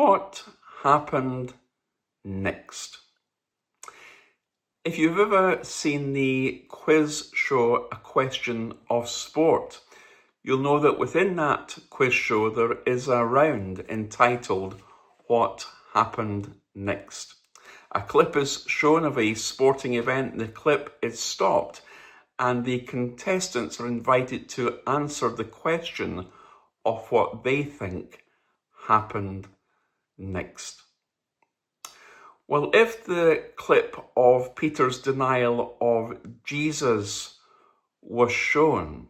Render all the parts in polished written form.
What happened next? If you've ever seen the quiz show A Question of Sport, you'll know that within that quiz show there is a round entitled What Happened Next? A clip is shown of a sporting event, the clip is stopped, and the contestants are invited to answer the question of what they think happened next. Well, if the clip of Peter's denial of Jesus was shown,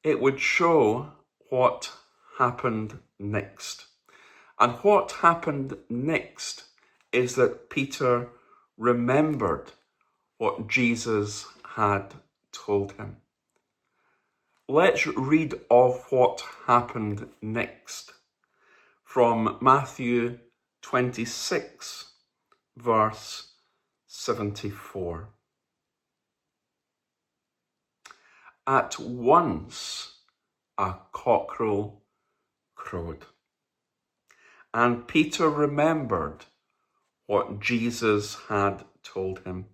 it would show what happened next. And what happened next is that Peter remembered what Jesus had told him. Let's read of what happened next from Matthew 26, verse 74. At once a cockerel crowed, and Peter remembered what Jesus had told him.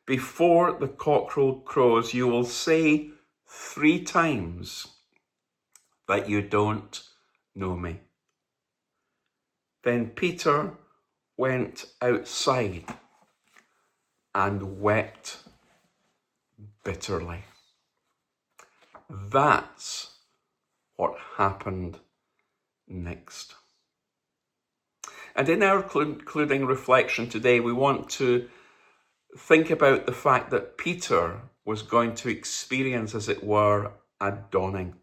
Before the cockerel crows, you will say 3 times that you don't know me. Then Peter went outside and wept bitterly. That's what happened next. And in our concluding reflection today, we want to think about the fact that Peter was going to experience, as it were, a dawning.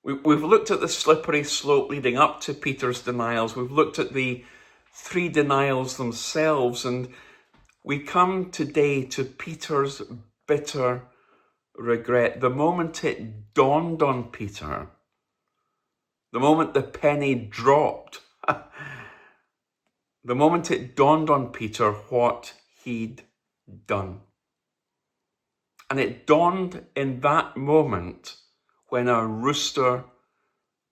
We've looked at the slippery slope leading up to Peter's denials. We've looked at the 3 denials themselves, and we come today to Peter's bitter regret. The moment it dawned on Peter, the moment the penny dropped, the moment it dawned on Peter what he'd done. And it dawned in that moment when a rooster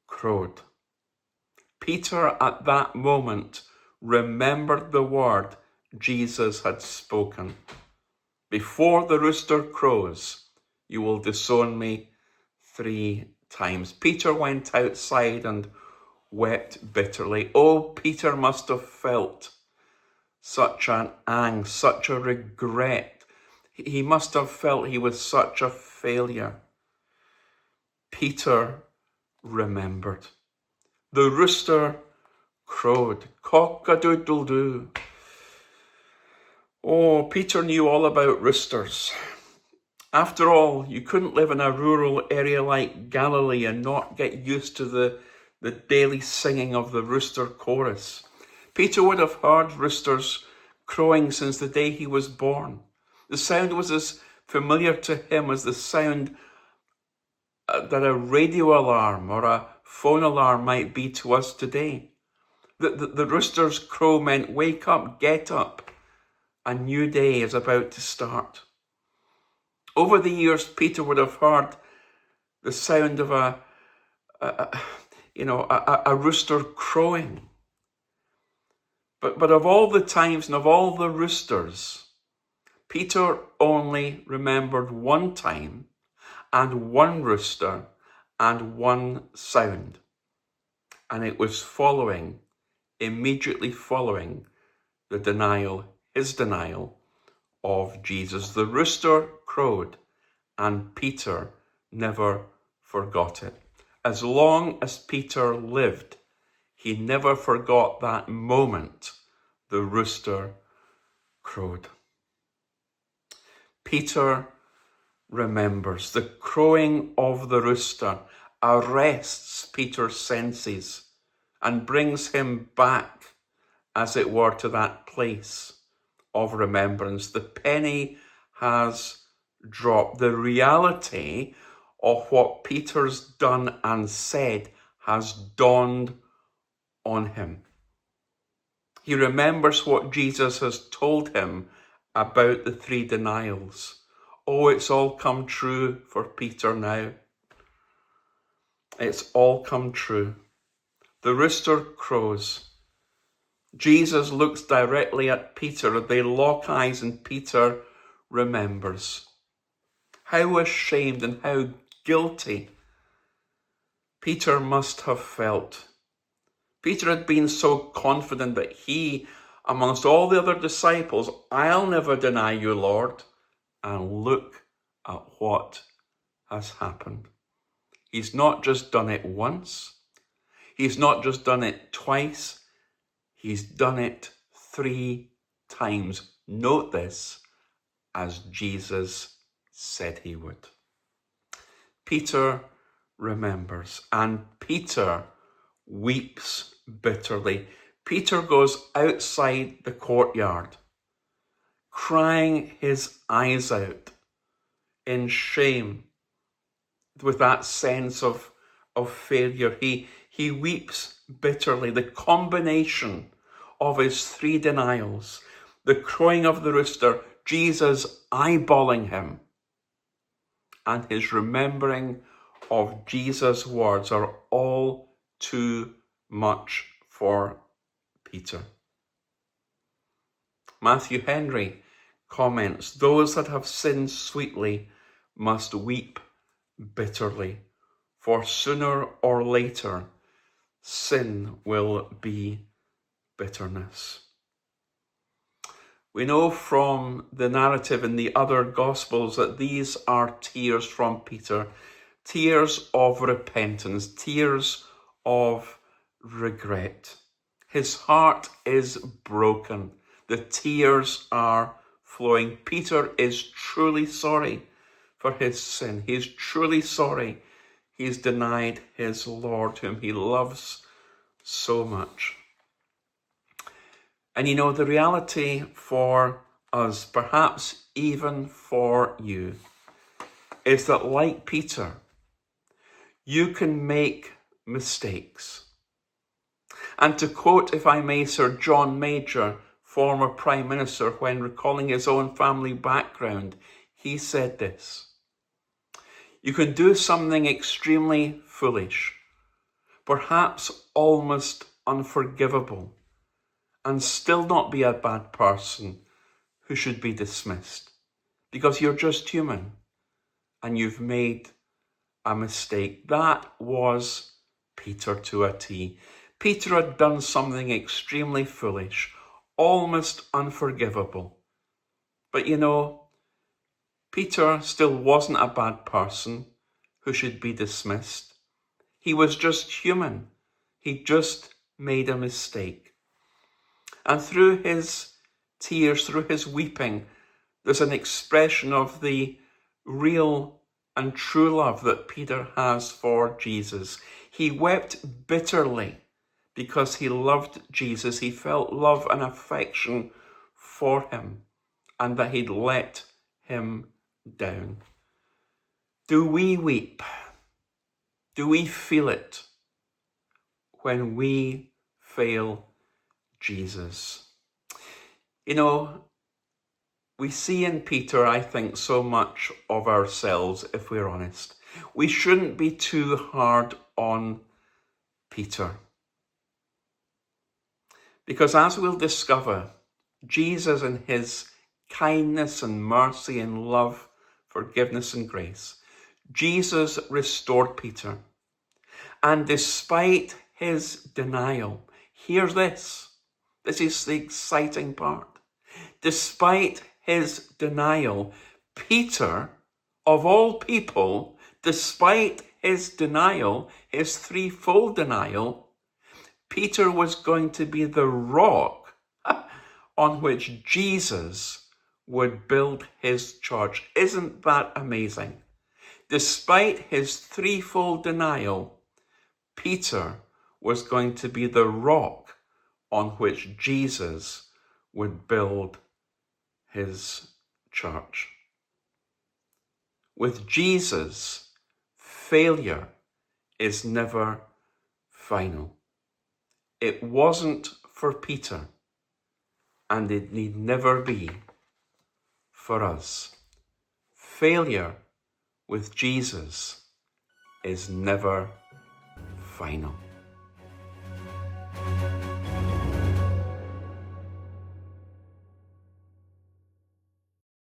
crowed. Peter at that moment remembered the word Jesus had spoken. Before the rooster crows, you will disown me 3 times. Peter went outside and wept bitterly. Oh, Peter must have felt such an angst, such a regret. He must have felt he was such a failure. Peter remembered. The rooster crowed, cock-a-doodle-doo. Oh, Peter knew all about roosters. After all, you couldn't live in a rural area like Galilee and not get used to the daily singing of the rooster chorus. Peter would have heard roosters crowing since the day he was born. The sound was as familiar to him as the sound that a radio alarm or a phone alarm might be to us today. The rooster's crow meant wake up, get up. A new day is about to start. Over the years, Peter would have heard the sound of a rooster crowing. But of all the times and of all the roosters, Peter only remembered 1 time and 1 rooster and 1 sound. And it was immediately following his denial of Jesus. The rooster crowed and Peter never forgot it. As long as Peter lived, he never forgot that moment the rooster crowed. Peter remembers. The crowing of the rooster arrests Peter's senses and brings him back, as it were, to that place of remembrance. The penny has dropped. The reality of what Peter's done and said has dawned on him. He remembers what Jesus has told him about the 3 denials. Oh, it's all come true for Peter now. It's all come true. The rooster crows. Jesus looks directly at Peter. They lock eyes and Peter remembers. How ashamed and how guilty Peter must have felt. Peter had been so confident that he, amongst all the other disciples, I'll never deny you, Lord. And look at what has happened. He's not just done it once. He's not just done it twice. He's done it 3 times. Note this, as Jesus said he would. Peter remembers, and Peter weeps bitterly. Peter goes outside the courtyard, crying his eyes out in shame with that sense of failure. He weeps bitterly. The combination of his 3 denials, the crowing of the rooster, Jesus eyeballing him, and his remembering of Jesus' words are all too much for Peter. Matthew Henry comments, those that have sinned sweetly must weep bitterly, for sooner or later sin will be bitterness. We know from the narrative in the other Gospels that these are tears from Peter, tears of repentance, tears of regret. His heart is broken. The tears are flowing. Peter is truly sorry for his sin. He is truly sorry he's denied his Lord, whom he loves so much. And you know, the reality for us, perhaps even for you, is that like Peter, you can make mistakes. And to quote, if I may, Sir John Major, former Prime Minister, when recalling his own family background, he said this: you can do something extremely foolish, perhaps almost unforgivable, and still not be a bad person who should be dismissed, because you're just human and you've made a mistake. That was Peter to a T. Peter had done something extremely foolish, almost unforgivable. But you know, Peter still wasn't a bad person who should be dismissed. He was just human. He just made a mistake. And through his tears, through his weeping, there's an expression of the real and true love that Peter has for Jesus. He wept bitterly because he loved Jesus. He felt love and affection for him and that he'd let him down. Do we weep? Do we feel it when we fail Jesus? You know, we see in Peter, I think, so much of ourselves, if we're honest. We shouldn't be too hard on Peter. Because as we'll discover, Jesus in his kindness and mercy and love, forgiveness and grace, Jesus restored Peter. And despite his denial, hear this. This is the exciting part. Despite his denial, Peter, of all people, despite his denial, his 3-fold denial, Peter was going to be the rock on which Jesus would build his church. Isn't that amazing? Despite his 3-fold denial, Peter was going to be the rock on which Jesus would build his church. With Jesus, failure is never final. It wasn't for Peter, and it need never be for us. Failure with Jesus is never final.